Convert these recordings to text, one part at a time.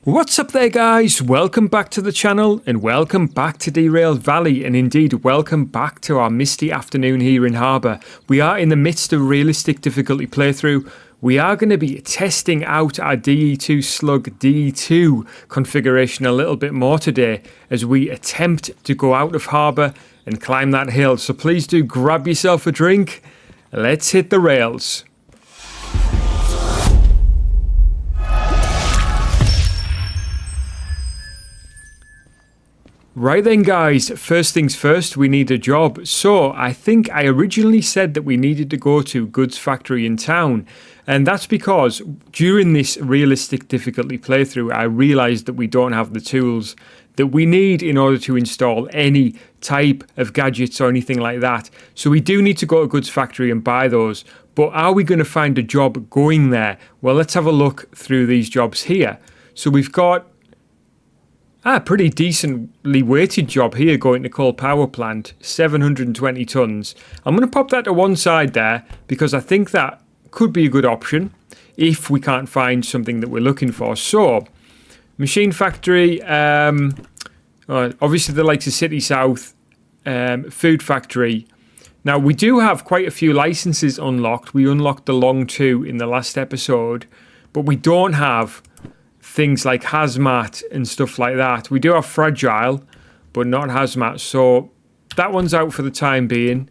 What's up there, guys? Welcome back to the channel and welcome back to Derail Valley, and indeed welcome back to our misty afternoon here in Harbour. We are in the midst of realistic difficulty playthrough. We are going to be testing out our DE2 slug DE2 configuration a little bit more today as we attempt to go out of harbour and climb that hill. So please do grab yourself a drink. Let's hit the rails. Right then, guys, first things first, we need a job. So I think I originally said that we needed to go to goods factory in town, and that's because during this realistic difficulty playthrough I realised that we don't have the tools that we need in order to install any type of gadgets or anything like that. So we do need to go to goods factory and buy those, but are we going to find a job going there? Well, let's have a look through these jobs here. So we've got a pretty decently weighted job here going to coal power plant, 720 tonnes. I'm going to pop that to one side there because I think that could be a good option if we can't find something that we're looking for. So, machine factory, obviously the likes of City South, food factory. Now, we do have quite a few licenses unlocked. We unlocked the Long 2 in the last episode, but we don't have things like hazmat and stuff like that. We do have fragile, but not hazmat. So that one's out for the time being.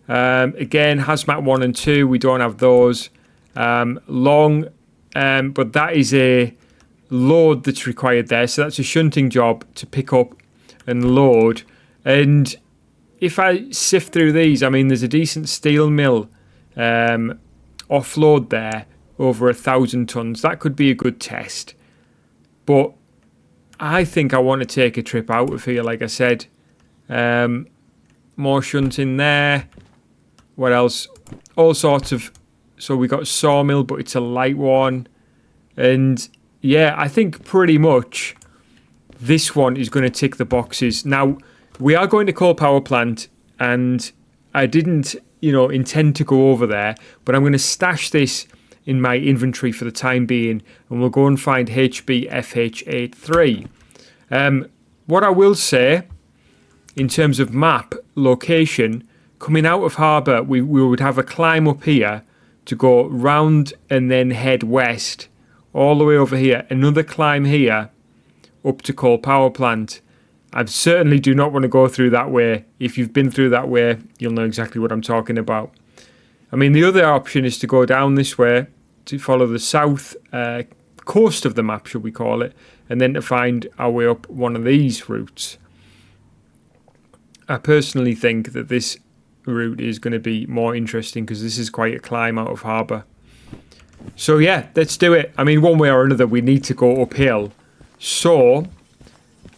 Again, hazmat 1 and 2, we don't have those. Long, but that is a load that's required there. So that's a shunting job to pick up and load. And if I sift through these, I mean, there's a decent steel mill offload there, over 1,000 tonnes. That could be a good test. But I think I want to take a trip out of here, like I said. More shunting there. What else? All sorts of... So we got sawmill, but it's a light one. And yeah, I think pretty much this one is going to tick the boxes. Now, we are going to coal power plant, and I didn't, intend to go over there, but I'm going to stash this in my inventory for the time being, and we'll go and find HBFH83. What I will say, in terms of map location, coming out of harbour, we would have a climb up here to go round and then head west, all the way over here. Another climb here, up to coal power plant. I certainly do not want to go through that way. If you've been through that way, you'll know exactly what I'm talking about. I mean, the other option is to go down this way, to follow the south coast of the map, should we call it, and then to find our way up one of these routes. I personally think that this route is going to be more interesting because this is quite a climb out of harbour. So yeah, let's do it. I mean, one way or another, we need to go uphill. So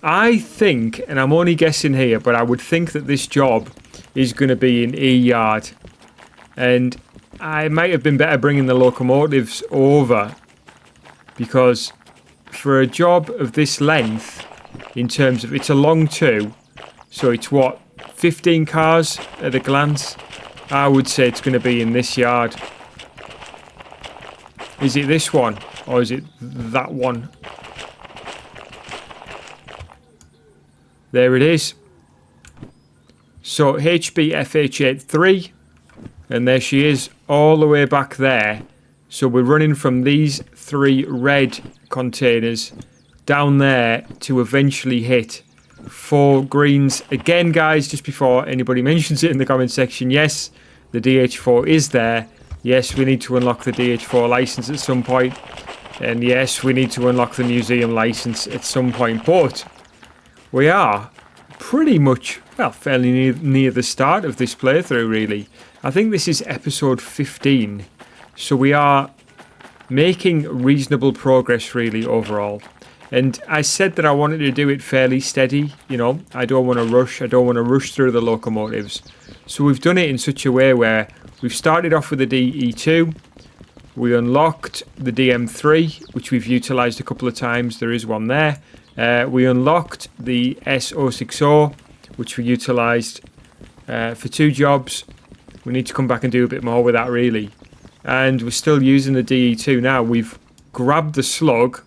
I think, and I'm only guessing here, but I would think that this job is going to be in E Yard. And I might have been better bringing the locomotives over, because for a job of this length, in terms of, it's a Long 2, so it's what, 15 cars at a glance? I would say it's going to be in this yard. Is it this one, or is it that one? There it is. So HBFH83. And there she is, all the way back there. So we're running from these 3 red containers down there to eventually hit 4 greens. Again, guys, just before anybody mentions it in the comment section, yes, the DH4 is there. Yes, we need to unlock the DH4 license at some point. And yes, we need to unlock the museum license at some point. But we are pretty much, well, fairly near the start of this playthrough, really. I think this is episode 15, so we are making reasonable progress, really, overall. And I said that I wanted to do it fairly steady, I don't want to rush, through the locomotives. So we've done it in such a way where we've started off with the DE2, we unlocked the DM3, which we've utilised a couple of times, there is one there. We unlocked the S060, which we utilised for 2 jobs. We need to come back and do a bit more with that, really. And we're still using the DE2 now. We've grabbed the slug,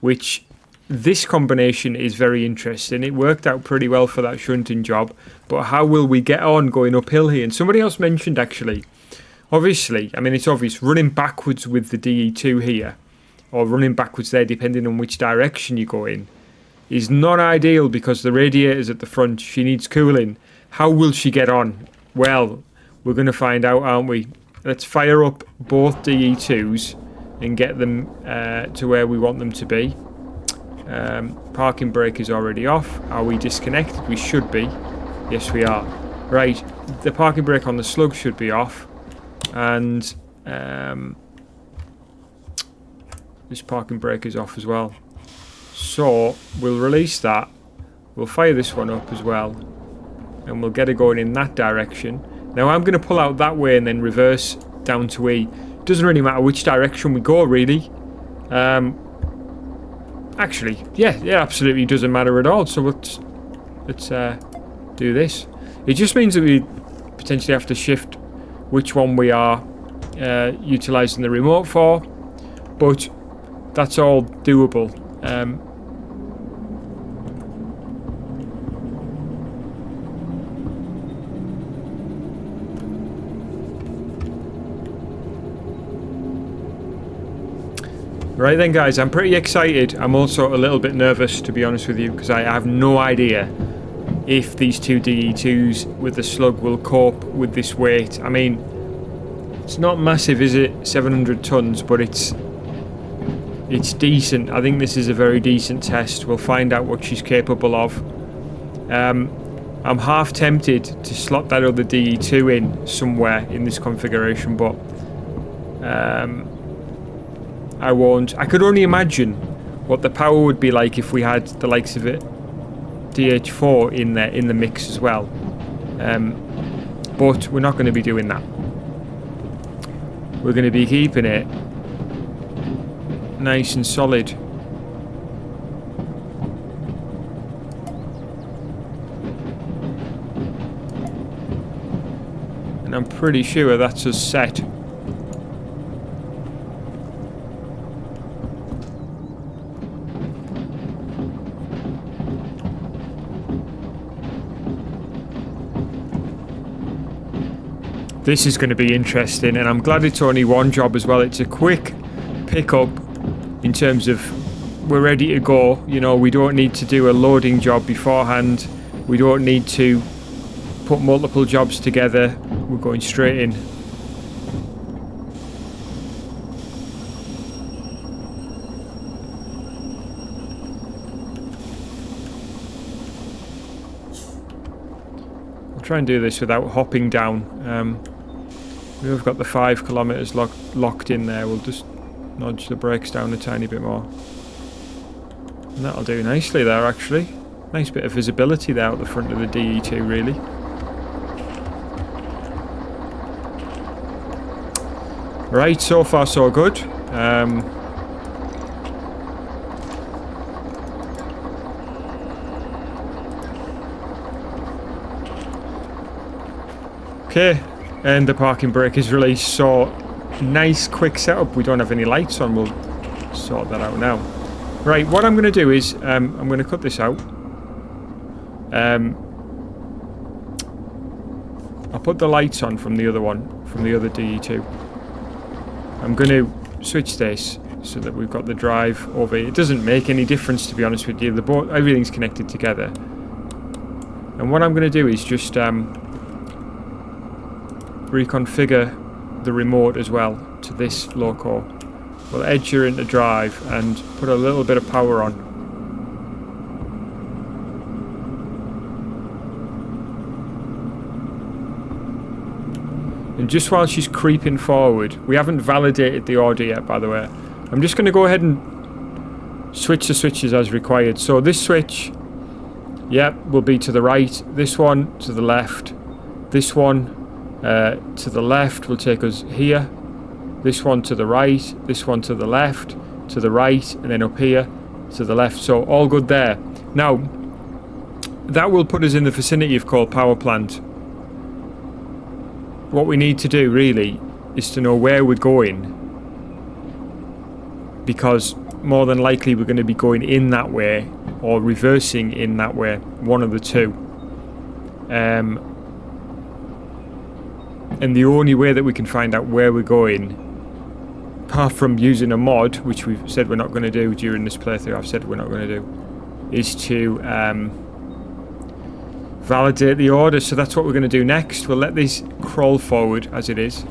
which this combination is very interesting. It worked out pretty well for that shunting job, but how will we get on going uphill here? And somebody else mentioned, actually, obviously, I mean, it's obvious, running backwards with the DE2 here, or running backwards there, depending on which direction you go in, is not ideal because the radiator's at the front. She needs cooling. How will she get on? Well, we're going to find out, aren't we? Let's fire up both DE2s and get them to where we want them to be. Parking brake is already off. Are we disconnected? We should be. Yes, we are. Right, the parking brake on the Slug should be off. And this parking brake is off as well. So we'll release that. We'll fire this one up as well. And we'll get it going in that direction. Now I'm going to pull out that way and then reverse down to E. Doesn't really matter which direction we go, really. Actually, yeah, absolutely doesn't matter at all. So let's do this. It just means that we potentially have to shift which one we are utilising the remote for. But that's all doable. Right then, guys, I'm pretty excited. I'm also a little bit nervous, to be honest with you, because I have no idea if these two DE2s with the Slug will cope with this weight. I mean, it's not massive, is it? 700 tons, but it's decent. I think this is a very decent test. We'll find out what she's capable of. I'm half tempted to slot that other DE2 in somewhere in this configuration, but I won't. I could only imagine what the power would be like if we had the likes of it DH4 in there in the mix as well. But we're not going to be doing that. We're going to be keeping it nice and solid. And I'm pretty sure that's us set. This is going to be interesting, and I'm glad it's only one job as well. It's a quick pickup in terms of we're ready to go. You know, we don't need to do a loading job beforehand. We don't need to put multiple jobs together. We're going straight in. I'll try and do this without hopping down. We've got the 5 kilometers locked in there. We'll just nudge the brakes down a tiny bit more. And that'll do nicely there, actually. Nice bit of visibility there out the front of the DE2, really. Right, so far so good. Okay. And the parking brake is released, so nice quick setup. We don't have any lights on, we'll sort that out now. Right, what I'm going to do is I'm going to cut this out. I'll put the lights on from the other one, from the other DE2. I'm going to switch this so that we've got the drive over. It doesn't make any difference, to be honest with you. The boat, everything's connected together. And what I'm going to do is just reconfigure the remote as well to this loco. We'll edge her into drive and put a little bit of power on. And just while she's creeping forward, we haven't validated the order yet, by the way. I'm just going to go ahead and switch the switches as required. So this switch, yep, will be to the right. This one to the left. This one to the left will take us here. This one to the right. This one to the left, to the right, and then up here to the left. So all good there. Now, that will put us in the vicinity of Coal Power Plant. What we need to do really is to know where we're going, because more than likely we're going to be going in that way or reversing in that way, one of the two. And the only way that we can find out where we're going, apart from using a mod, which we've said we're not going to do during this playthrough, I've said we're not going to do, is to validate the order. So that's what we're going to do next. We'll let this crawl forward as it is.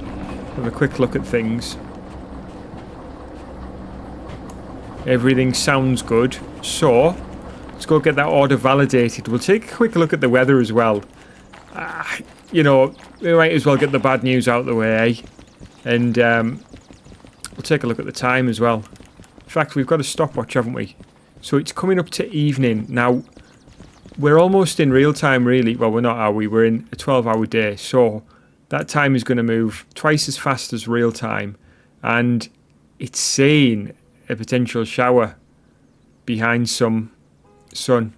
Have a quick look at things. Everything sounds good. So let's go get that order validated. We'll take a quick look at the weather as well. You know, we might as well get the bad news out of the way. And we'll take a look at the time as well. In fact, we've got a stopwatch, haven't we? So it's coming up to evening. Now, we're almost in real time, really. Well, we're not, are we? We're in a 12-hour day. So that time is going to move twice as fast as real time. And it's saying a potential shower behind some sun.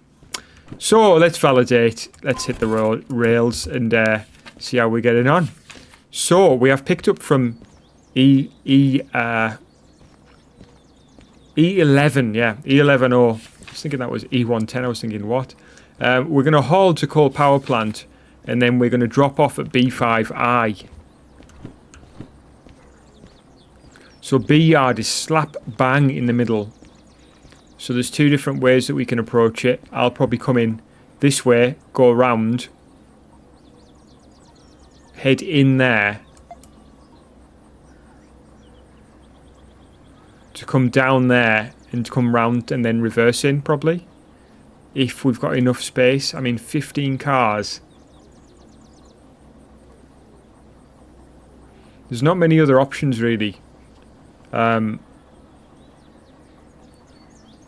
So let's validate. Let's hit the rails and see how we're getting on. So we have picked up from E11, yeah, E11O. I was thinking that was E110. I was thinking what? We're going to haul to coal power plant, and then we're going to drop off at B5I. So B yard is slap bang in the middle. So there's two different ways that we can approach it. I'll probably come in this way, go around, head in there, to come down there and come round and then reverse in probably. If we've got enough space. I mean, 15 cars. There's not many other options really. I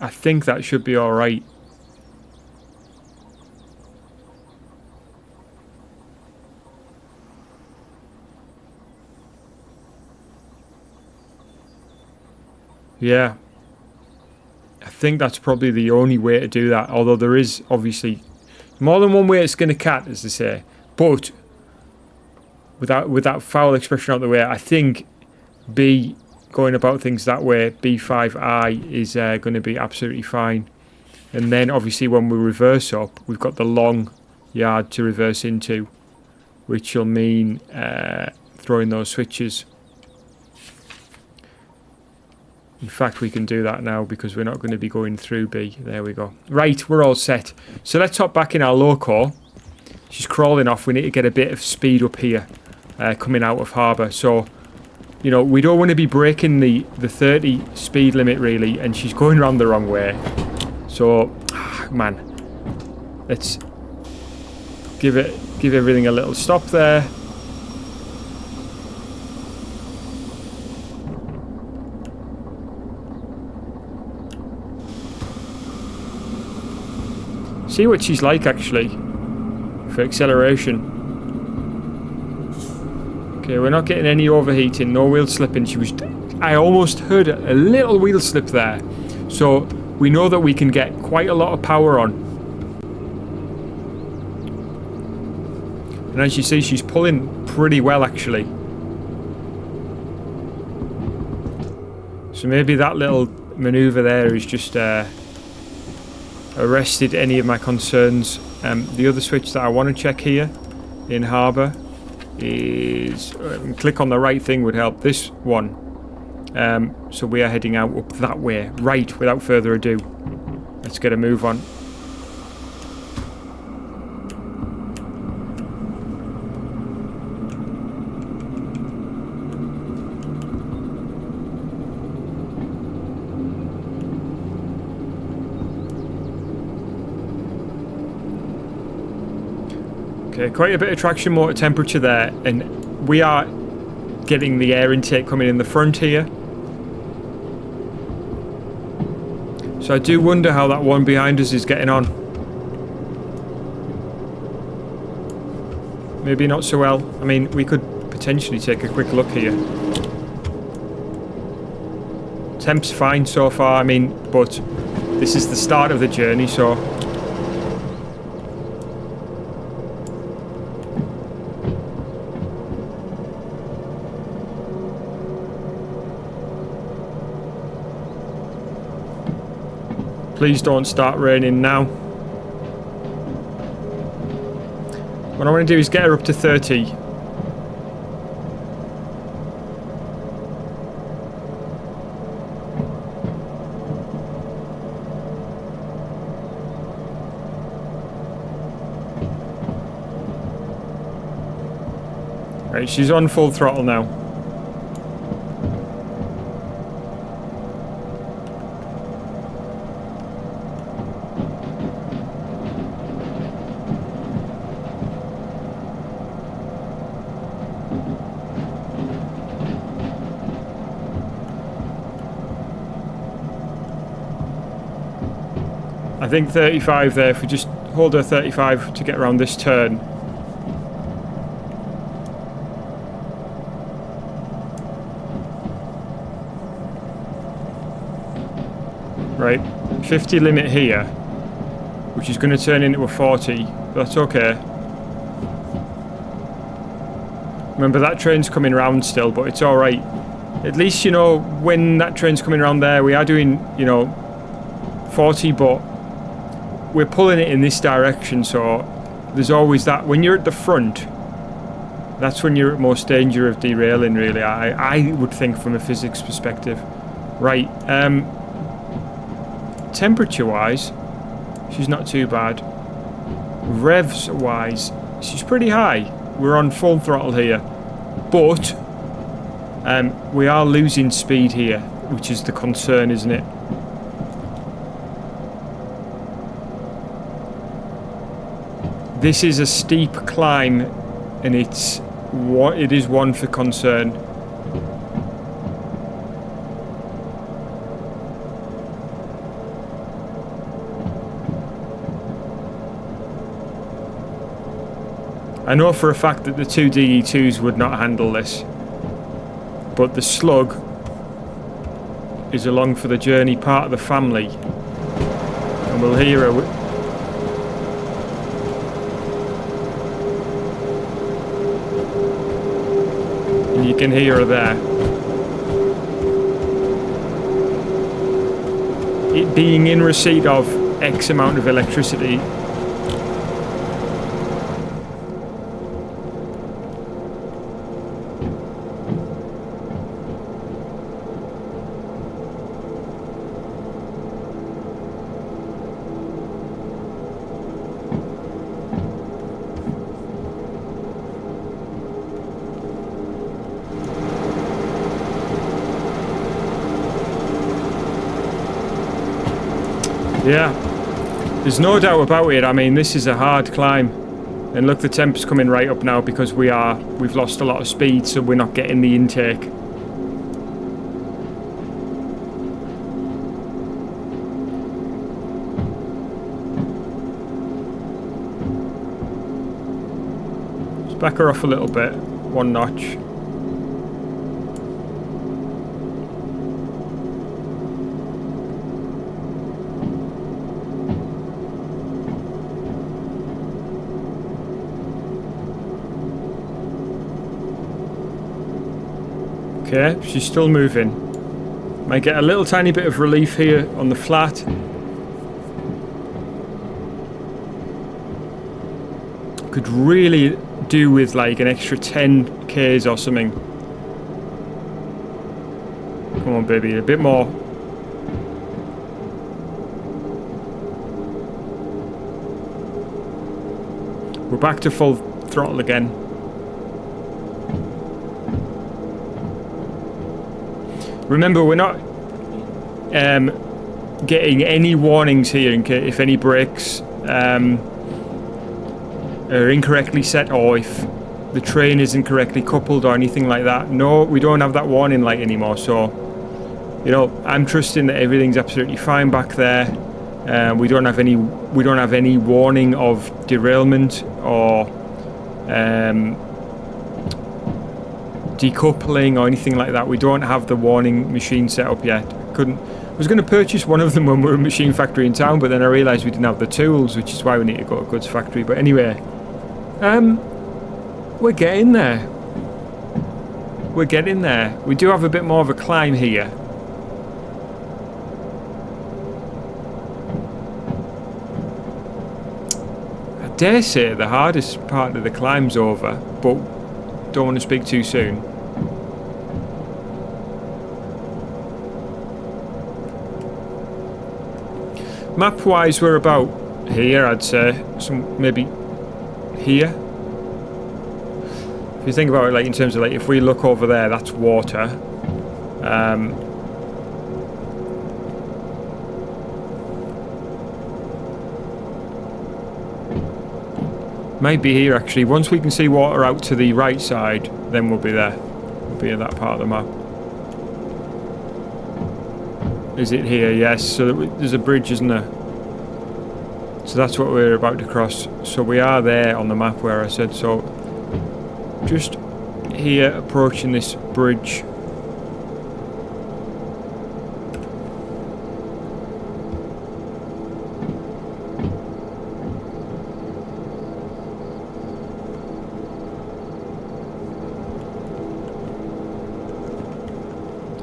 think that should be alright. Yeah. I think that's probably the only way to do that. Although there is obviously more than one way to skin a cat, as they say. But with that foul expression out of the way, I think B going about things that way, B5I is going to be absolutely fine. And then obviously when we reverse up, we've got the long yard to reverse into, which will mean throwing those switches. In fact, we can do that now because we're not going to be going through B. There we go. Right, we're all set. So let's hop back in our loco. She's crawling off. We need to get a bit of speed up here coming out of harbour. So, you know, we don't want to be breaking the 30 speed limit really, and she's going around the wrong way. So, man, let's give everything a little stop there. See what she's like actually for acceleration. Okay, we're not getting any overheating, no wheel slipping. I almost heard a little wheel slip there. So we know that we can get quite a lot of power on. And as you see, she's pulling pretty well actually. So maybe that little maneuver there is just arrested any of my concerns. The other switch that I want to check here in harbour is click on the right thing would help. This one. So we are heading out up that way. Right, without further ado, let's get a move on. Okay, quite a bit of traction motor temperature there, and we are getting the air intake coming in the front here. So I do wonder how that one behind us is getting on. Maybe not so well. I mean, we could potentially take a quick look here. Temp's fine so far, I mean, but this is the start of the journey, so... Please don't start raining now. What I want to do is get her up to 30. Right, she's on full throttle now. I think 35 there, if we just hold her 35 to get around this turn. Right, 50 limit here, which is going to turn into a 40, but that's okay. Remember, that train's coming round still, but it's alright. At least, you know, when that train's coming around there, we are doing, you know, 40, but we're pulling it in this direction, so there's always that. When you're at the front, that's when you're at most danger of derailing, really, I would think, from a physics perspective. Right, temperature-wise, she's not too bad. Revs-wise, she's pretty high. We're on full throttle here, but we are losing speed here, which is the concern, isn't it? This is a steep climb, and it is one for concern. I know for a fact that the two DE2s would not handle this, but the Slug is along for the journey, part of the family, and we'll hear her. And you can hear her there. It being in receipt of X amount of electricity. Yeah, there's no doubt about it. I mean, this is a hard climb, and look, the temp's coming right up now because we've lost a lot of speed, so we're not getting the intake. Let's back her off a little bit, one notch. Okay, she's still moving. Might get a little tiny bit of relief here on the flat. Could really do with like an extra 10 Ks or something. Come on, baby, a bit more. We're back to full throttle again. Remember, we're not getting any warnings here in case if any brakes are incorrectly set, or if the train isn't correctly coupled or anything like that. No, we don't have that warning light anymore, so you know, I'm trusting that everything's absolutely fine back there. We don't have any warning of derailment or decoupling or anything like that. We don't have the warning machine set up yet. I was going to purchase one of them when we were at Machine Factory in town, but then I realised we didn't have the tools, which is why we need to go to Goods Factory. But anyway, we're getting there. We're getting there. We do have a bit more of a climb here. dare say the hardest part of the climb's over, but don't want to speak too soon. Map-wise, we're about here, I'd say. Maybe here. If you think about it, like in terms of like, if we look over there, that's water. Might be here actually. Once we can see water out to the right side, then we'll be there. We'll be in that part of the map. Is it here? Yes. So there's a bridge, isn't there? So that's what we're about to cross. So we are there on the map where I said so. Just here, approaching this bridge.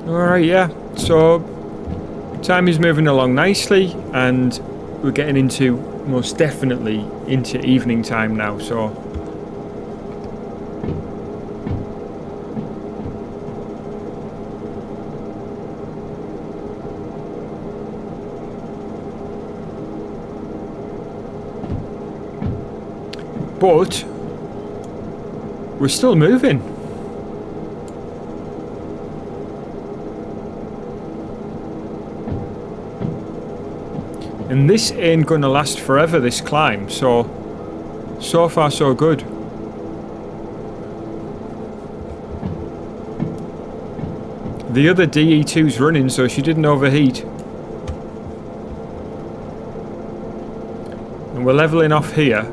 Alright, yeah. So time is moving along nicely, and we're getting into, most definitely, into evening time now, so but we're still moving. And this ain't gonna last forever, this climb, so far so good. The other DE2's running, so she didn't overheat. And we're leveling off here.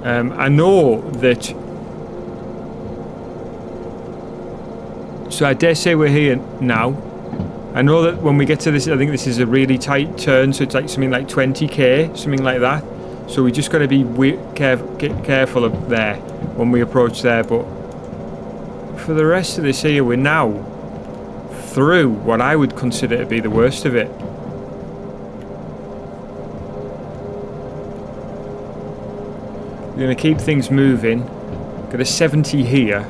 I know that... So I dare say we're here now. I know that when we get to this, I think this is a really tight turn, so it's like something like 20k, something like that. So we just got to be careful of there when we approach there. But for the rest of this here, we're now through what I would consider to be the worst of it. We're going to keep things moving. Got a 70 here.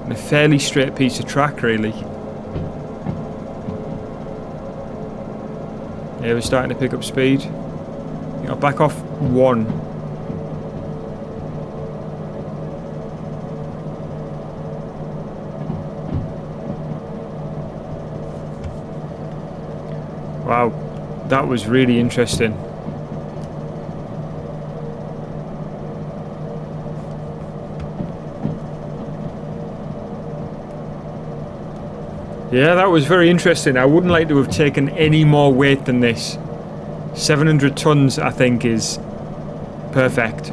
And a fairly straight piece of track, really. Yeah, we're starting to pick up speed. I'll back off 1. Wow, that was really interesting. Yeah, that was very interesting. I wouldn't like to have taken any more weight than this. 700 tons, I think, is perfect.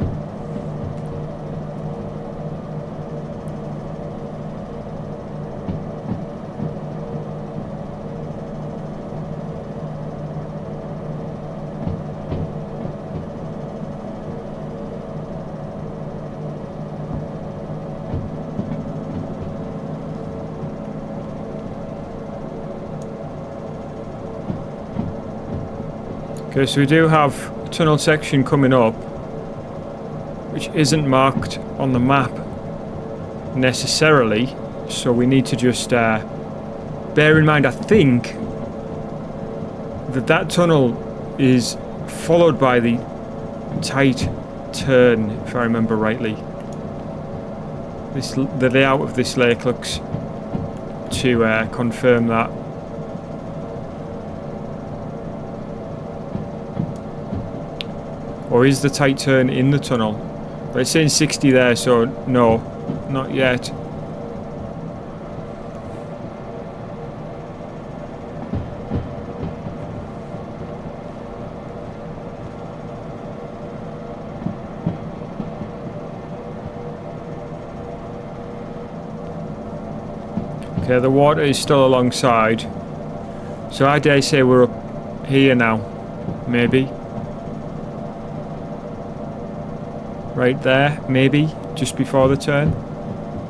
Okay, so we do have a tunnel section coming up, which isn't marked on the map necessarily, so we need to just bear in mind, I think, that tunnel is followed by the tight turn, if I remember rightly. The layout of this lake looks to confirm that. Or is the tight turn in the tunnel? But it's saying 60 there, so no, not yet. Okay, the water is still alongside. So I dare say we're up here now, maybe. Right there, maybe, just before the turn.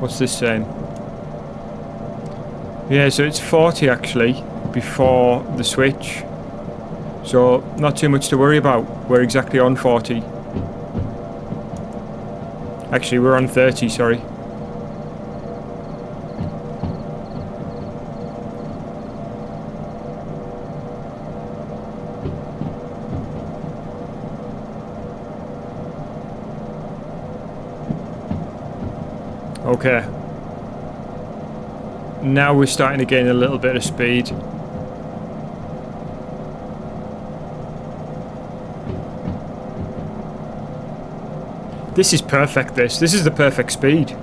What's this saying? Yeah, so it's 40 actually, before the switch. So not too much to worry about. We're exactly on 40. Actually, we're on 30, sorry. Okay. Now we're starting to gain a little bit of speed. This is perfect, this is the perfect speed.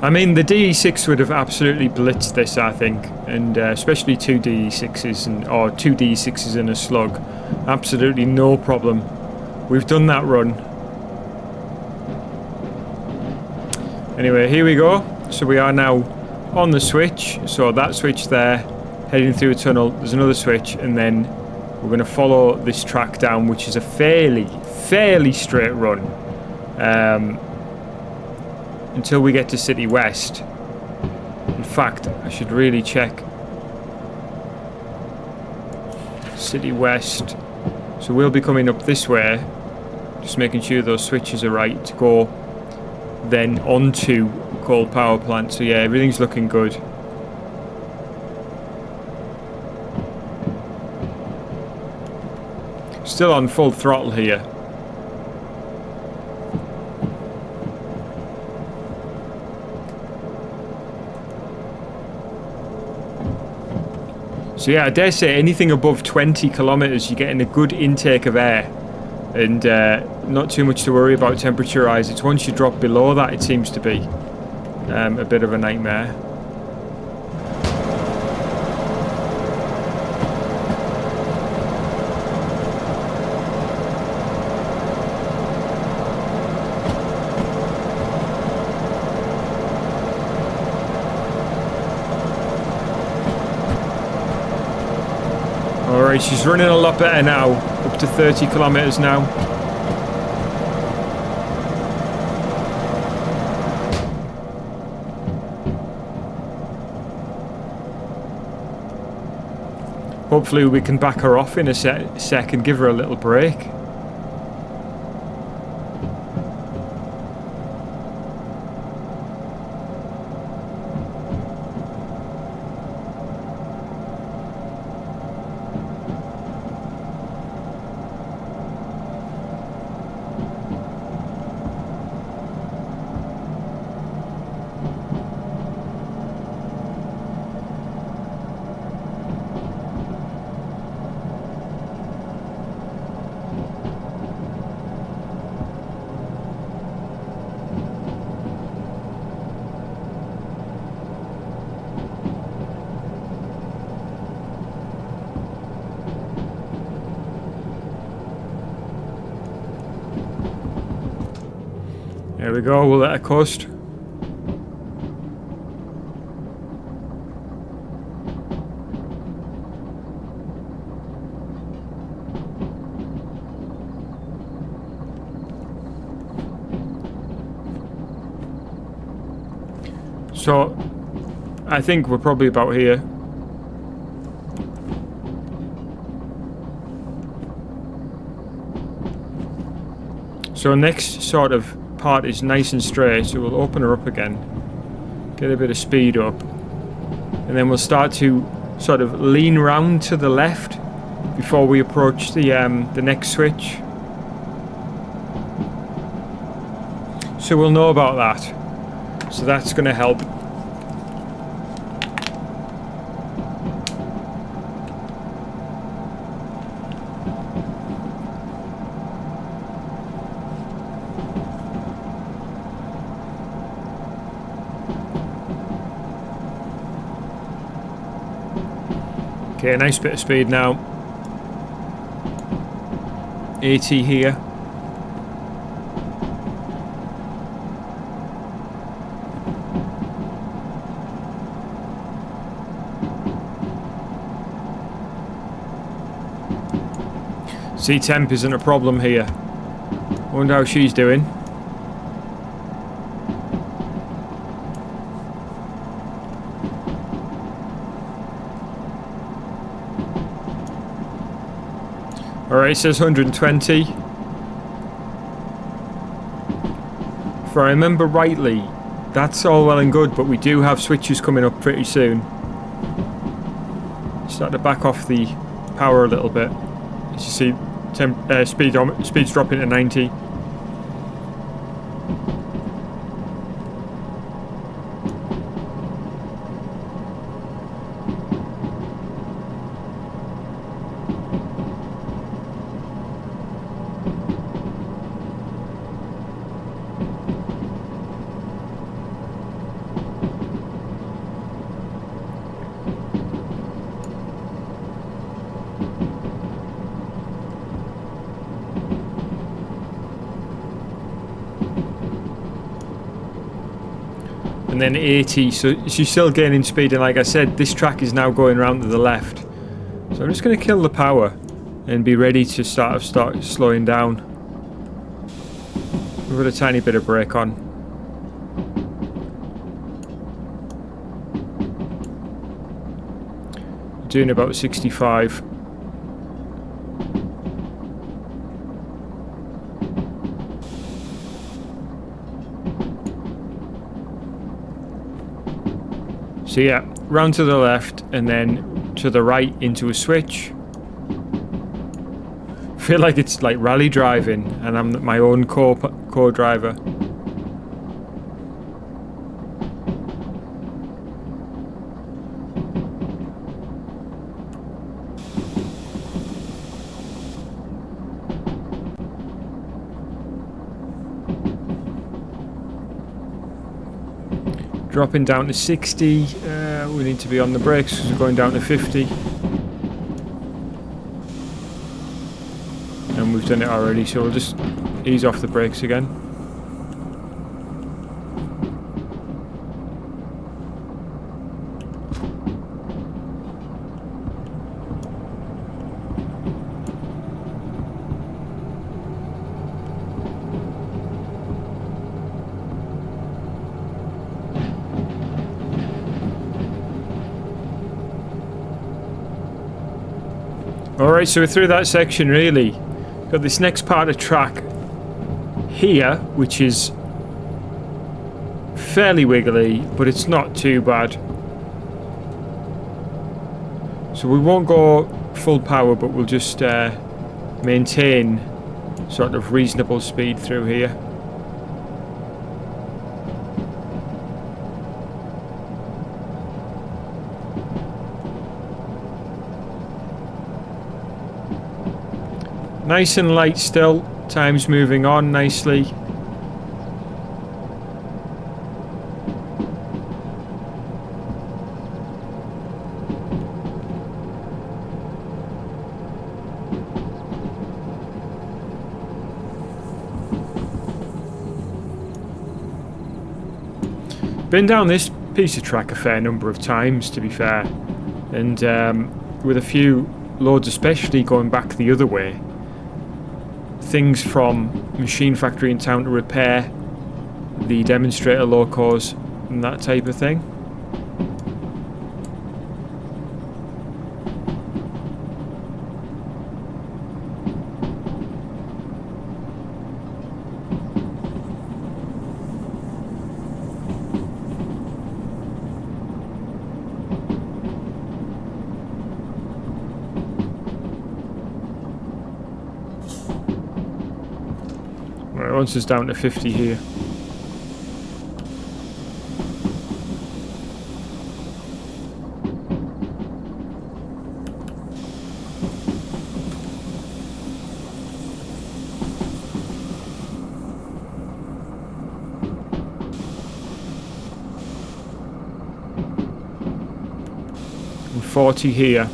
I mean, the DE6 would have absolutely blitzed this, I think, and especially two DE6s or two DE6s in a slug. Absolutely no problem. We've done that run. Anyway, here we go. So we are now on the switch. So that switch there, heading through a tunnel. There's another switch, and then we're going to follow this track down, which is a fairly straight run. Until we get to City West. In fact, I should really check City West. So we'll be coming up this way, just making sure those switches are right to go then onto coal power plant. So yeah, everything's looking good. Still on full throttle here. So yeah, I dare say anything above 20 kilometers, you're getting a good intake of air, and not too much to worry about temperature-wise. It's once you drop below that, it seems to be a bit of a nightmare. Alright, she's running a lot better now, up to 30 kilometers now. Hopefully we can back her off in a sec and give her a little break. There we go, we'll let her coast. So, I think we're probably about here. So next sort of part is nice and straight, so we'll open her up again, get a bit of speed up, and then we'll start to sort of lean round to the left before we approach the next switch. So we'll know about that. So that's going to help. Okay, nice bit of speed now. 80 here. Sea temp isn't a problem here. Wonder how she's doing. Alright, it says 120. If I remember rightly, that's all well and good, but we do have switches coming up pretty soon. Start to back off the power a little bit. As you see, speed's dropping to 90. And then 80, so she's still gaining speed, and like I said, this track is now going round to the left. So I'm just going to kill the power and be ready to start slowing down. We've got a tiny bit of brake on. Doing about 65. So yeah, round to the left and then to the right into a switch. I feel like it's like rally driving and I'm my own co-driver. Dropping down to 60, we need to be on the brakes because we're going down to 50. And we've done it already, so we'll just ease off the brakes again. Alright, so we're through that section really. Got this next part of track here, which is fairly wiggly, but it's not too bad. So we won't go full power, but we'll just maintain sort of reasonable speed through here. Nice and light still, time's moving on nicely. Been down this piece of track a fair number of times, to be fair, and with a few loads especially going back the other way. Things from machine factory in town to repair the demonstrator locos and that type of thing. Right, once it's down to 50 here. And 40 here.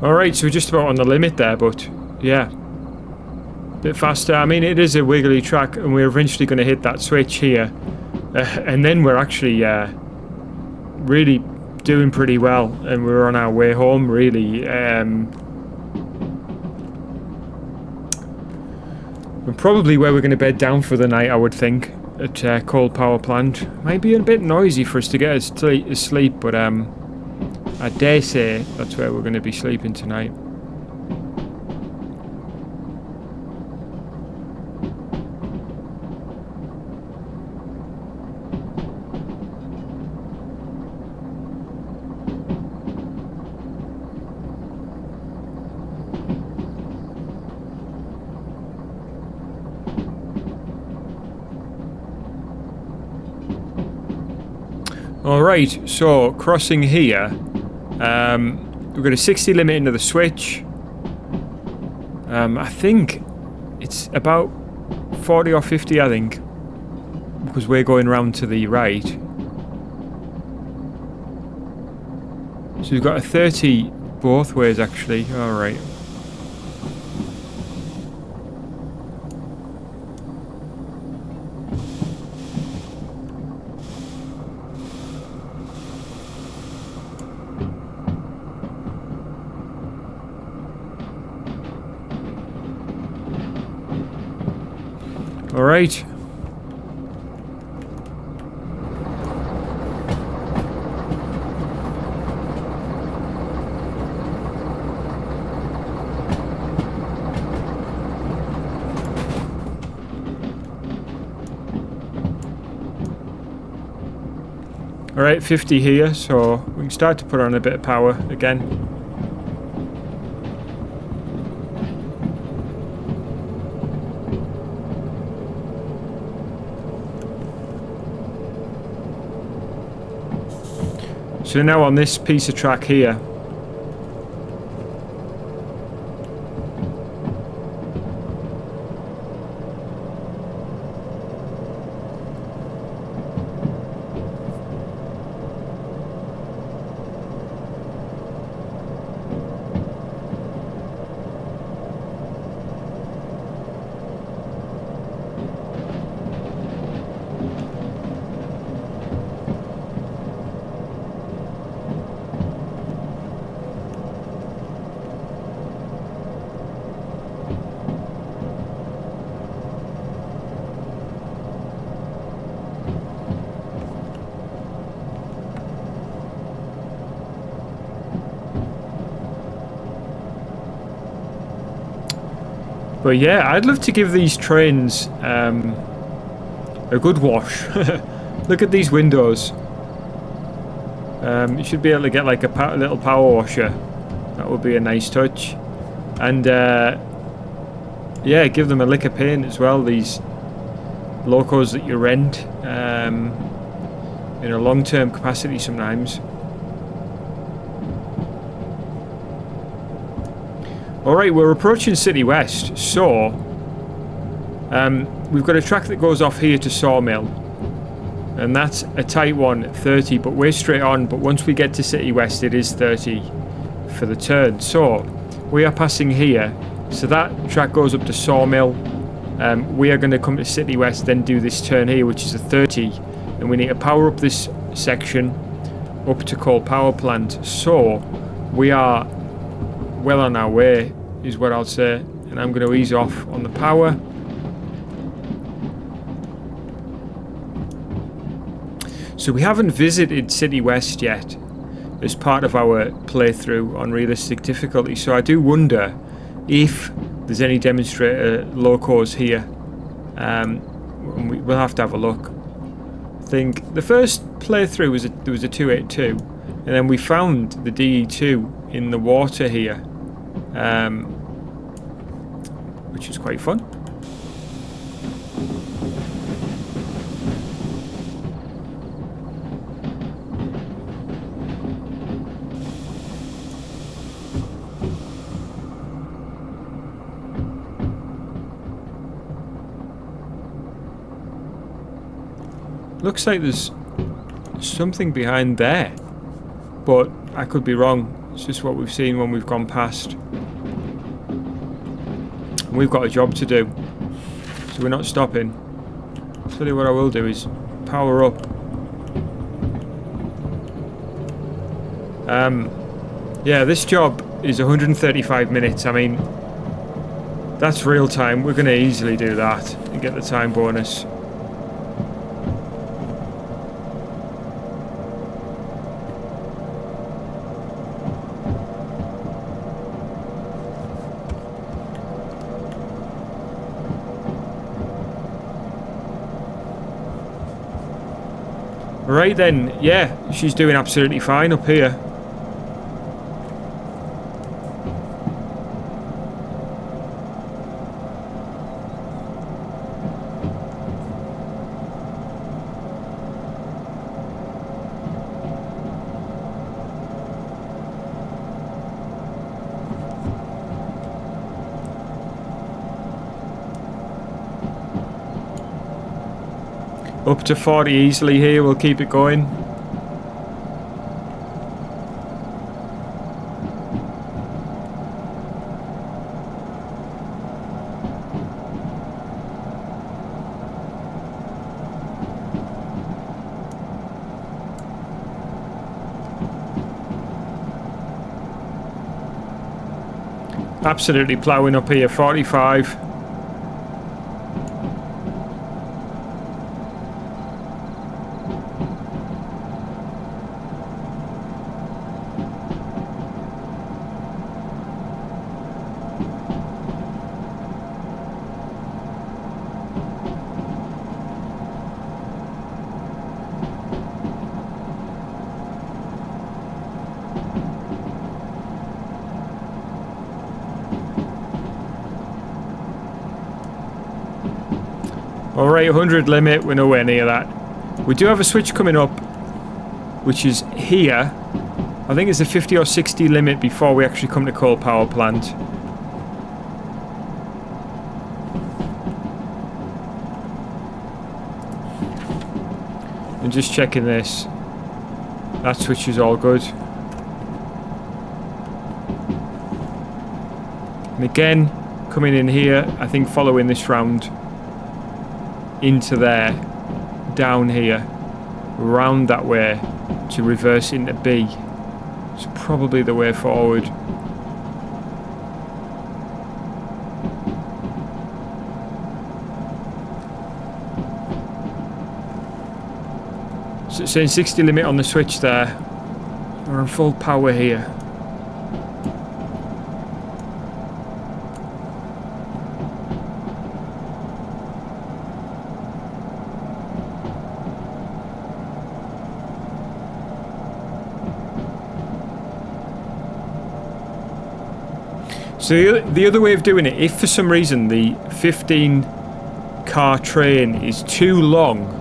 Alright, so we're just about on the limit there, but yeah. bit faster. I mean, it is a wiggly track, and we're eventually going to hit that switch here, and then we're actually really doing pretty well, and we're on our way home. Really, and probably where we're going to bed down for the night, I would think, at coal power plant. Might be a bit noisy for us to get asleep, but I dare say that's where we're going to be sleeping tonight. Alright, so crossing here, we've got a 60 limit into the switch. I think it's about 40 or 50, I think, because we're going round to the right. So we've got a 30 both ways, actually. Alright. All right. All right, 50 here, so we can start to put on a bit of power again. So now on this piece of track here, but yeah, I'd love to give these trains a good wash. Look at these windows. You should be able to get like a little power washer. That would be a nice touch. And yeah, give them a lick of paint as well, these locos that you rent in a long-term capacity sometimes. Alright, we're approaching City West, so we've got a track that goes off here to Sawmill, and that's a tight one at 30, but we're straight on. But once we get to City West, it is 30 for the turn. So we are passing here, so that track goes up to Sawmill. We are going to come to City West, then do this turn here, which is a 30, and we need to power up this section up to coal power plant. So we are well on our way, is what I'll say, and I'm going to ease off on the power. So we haven't visited City West yet as part of our playthrough on realistic difficulty, so I do wonder if there's any demonstrator locos here. We'll have to have a look. I think the first playthrough there was a 282, and then we found the DE2 in the water here, which is quite fun. Looks like there's something behind there, but I could be wrong. It's just what we've seen when we've gone past. And we've got a job to do. So we're not stopping. Tell you what I will do is power up. Yeah, this job is 135 minutes. I mean, that's real time. We're going to easily do that and get the time bonus. Right then, yeah, she's doing absolutely fine up here. Up to 40 easily here, we'll keep it going. Absolutely ploughing up here, 45. Alright, 100 limit, we're nowhere near that. We do have a switch coming up, which is here. I think it's a 50 or 60 limit before we actually come to coal power plant. And just checking this. That switch is all good. And again, coming in here, I think following this round into there, down here, round that way to reverse into B. It's probably the way forward. So it's saying 60 limit on the switch there. We're on full power here. So the other way of doing it, if for some reason the 15 car train is too long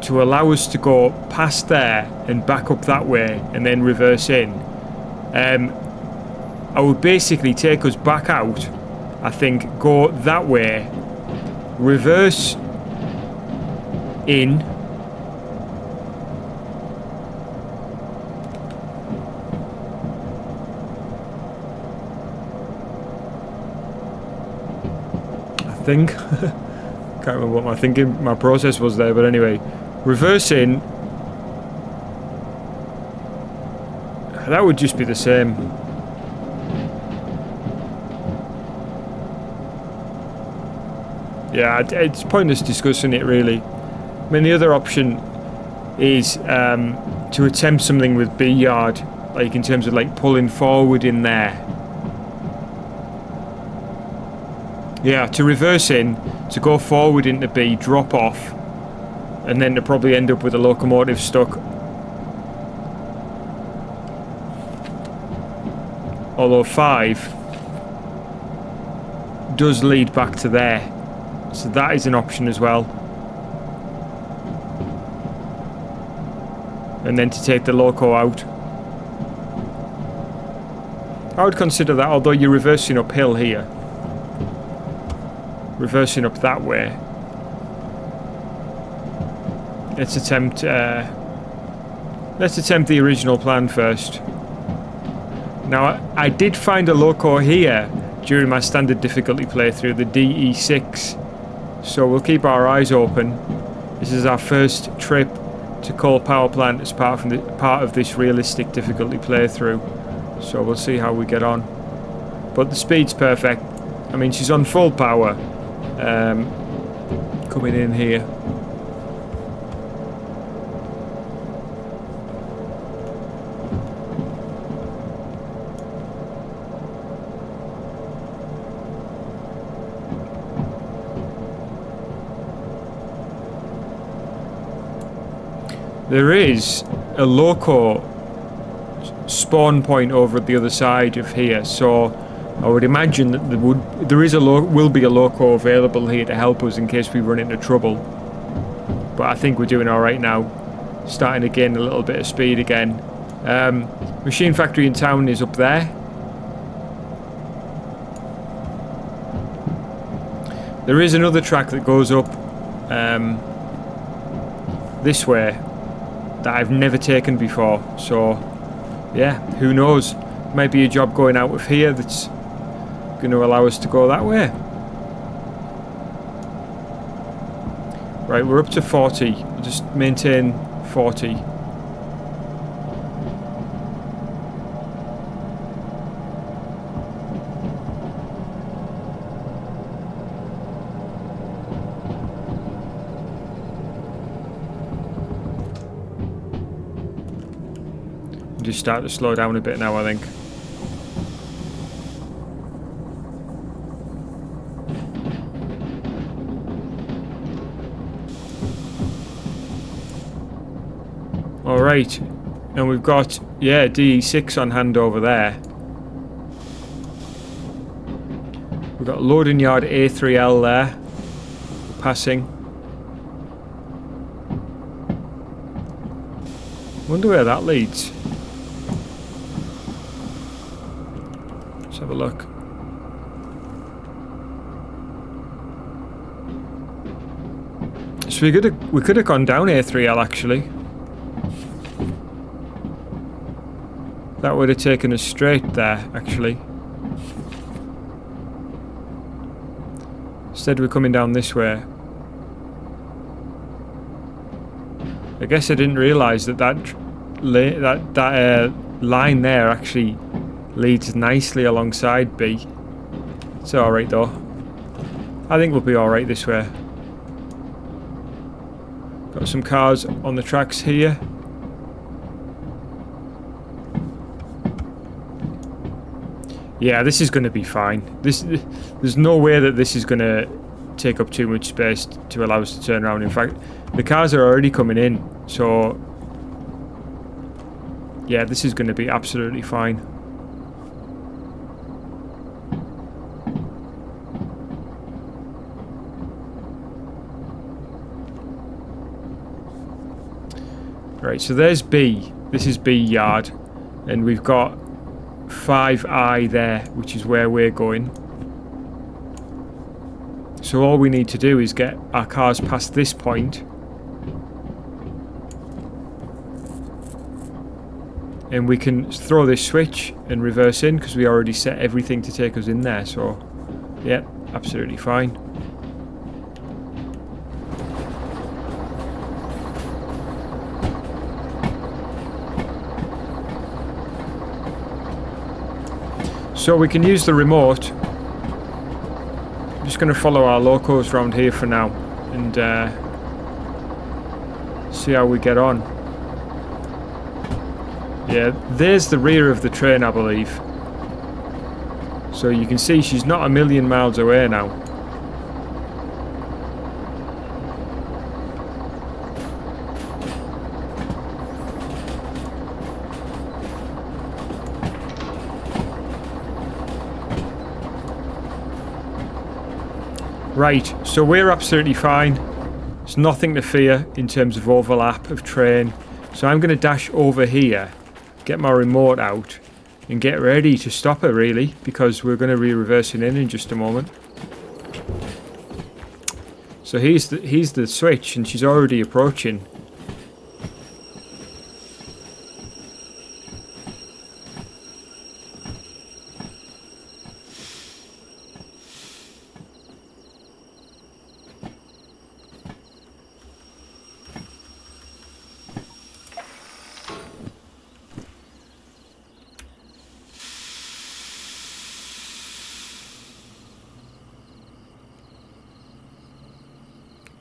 to allow us to go past there and back up that way and then reverse in, I would basically take us back out, I think, go that way, reverse in, think. Can't remember what my process was there, but anyway, reverse in. That would just be the same. Yeah, it's pointless discussing it really. I mean, the other option is to attempt something with B yard, like in terms of like pulling forward in there. Yeah, to reverse in, to go forward into B, drop off, and then to probably end up with a locomotive stuck. Although 5 does lead back to there, so that is an option as well. And then to take the loco out. I would consider that, although you're reversing uphill here. Reversing up that way. Let's attempt the original plan first. Now I did find a loco here during my standard difficulty playthrough, the DE6. So we'll keep our eyes open. This is our first trip to coal power plant as part of this realistic difficulty playthrough. So we'll see how we get on. But the speed's perfect. I mean, she's on full power. Coming in here. There is a loco spawn point over at the other side of here, so I would imagine that will be a loco available here to help us in case we run into trouble. But I think we're doing all right now, starting to gain a little bit of speed again. Machine factory in town is up there. There is another track that goes up this way that I've never taken before, so yeah, who knows, might be a job going out of here that's going to allow us to go that way. Right, we're up to 40. We'll just maintain 40. Just start to slow down a bit now, I think. Alright, and we've got, yeah, DE6 on hand over there. We've got loading yard A3L there, passing. Wonder where that leads. Have a look. So we could have gone down A3L actually. That would have taken us straight there actually. Instead we're coming down this way. I guess I didn't realise that line there actually leads nicely alongside B. It's alright though. I think we'll be alright this way. Got some cars on the tracks here. Yeah, this is going to be fine. There's no way that this is going to take up too much space to allow us to turn around. In fact, the cars are already coming in, so yeah, this is going to be absolutely fine. Right, so there's B. This is B yard, and we've got 5I there, which is where we're going. So all we need to do is get our cars past this point, and we can throw this switch and reverse in because we already set everything to take us in there. So yeah, absolutely fine. So we can use the remote. I'm just going to follow our locos around here for now and see how we get on. Yeah, there's the rear of the train, I believe. So you can see she's not a million miles away now. Right, so we're absolutely fine. There's nothing to fear in terms of overlap of train. So I'm going to dash over here, get my remote out, and get ready to stop her, really, because we're going to be reversing in just a moment. So here's the switch, and she's already approaching.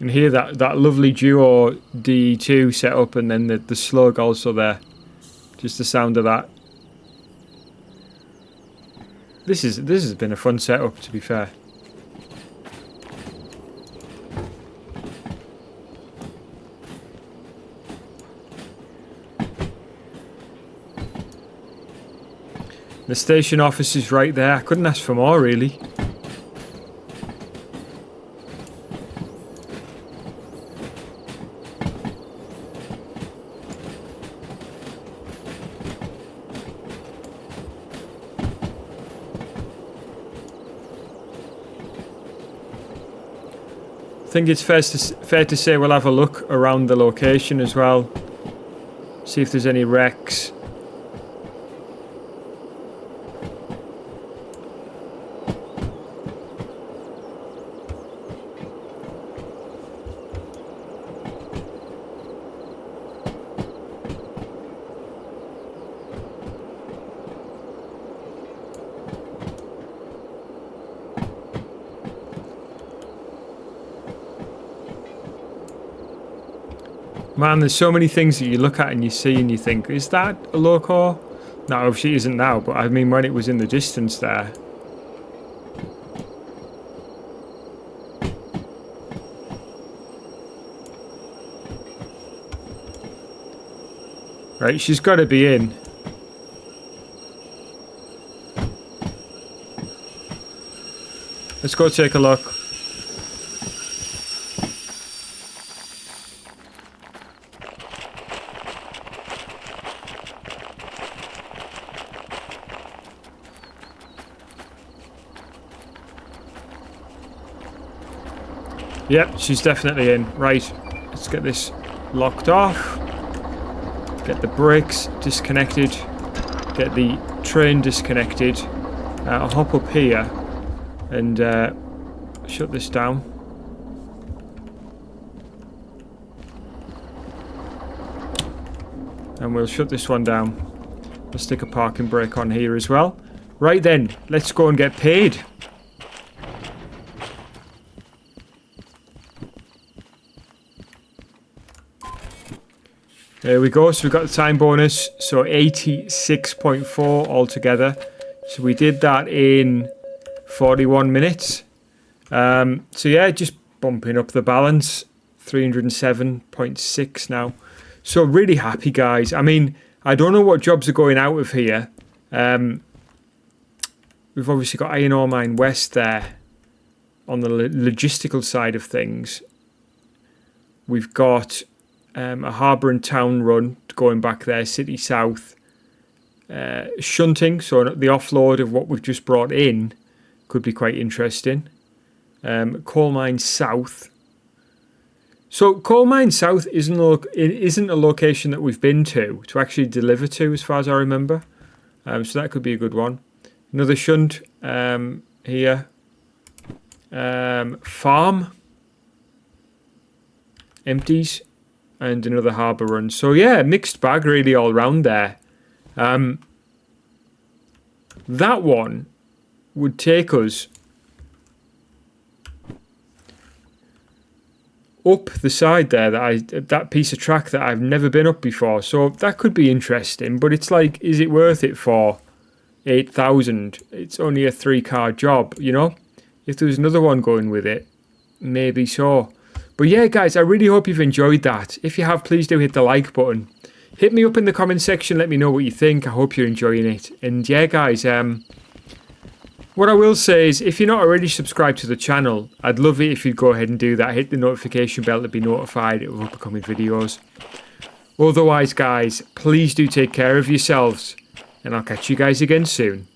can hear that lovely duo D2 set up, and then the slug also there. Just the sound of that. This has been a fun setup, to be fair. The station office is right there. I couldn't ask for more, really. I think it's fair to say we'll have a look around the location as well. See if there's any wrecks. Man, there's so many things that you look at and you see and you think, is that a loco? No, obviously it isn't now, but I mean when it was in the distance there. Right, she's got to be in. Let's go take a look. Yep, she's definitely in. Right, let's get this locked off. Get the brakes disconnected. Get the train disconnected. I'll hop up here and shut this down. And we'll shut this one down. We'll stick a parking brake on here as well. Right then, let's go and get paid. There we go, so we've got the time bonus, so 86.4 altogether. So we did that in 41 minutes. So yeah, just bumping up the balance, 307.6 now. So really happy, guys. I mean, I don't know what jobs are going out of here. We've obviously got Iron Ore Mine West there on the logistical side of things. We've got a harbour and town run going back there, City South. Shunting, so the offload of what we've just brought in could be quite interesting. Coal Mine South. So Coal Mine South isn't a location that we've been to actually deliver to, as far as I remember. So that could be a good one. Another shunt here. Farm. Empties. And another harbour run. So yeah, mixed bag really all round there. That one would take us up the side there, that piece of track that I've never been up before. So that could be interesting, but it's like, is it worth it for 8,000? It's only a 3-car job, you know? If there was another one going with it, maybe so. But yeah, guys, I really hope you've enjoyed that. If you have, please do hit the like button. Hit me up in the comment section. Let me know what you think. I hope you're enjoying it. And yeah, guys, what I will say is, if you're not already subscribed to the channel, I'd love it if you'd go ahead and do that. Hit the notification bell to be notified of upcoming videos. Otherwise, guys, please do take care of yourselves. And I'll catch you guys again soon.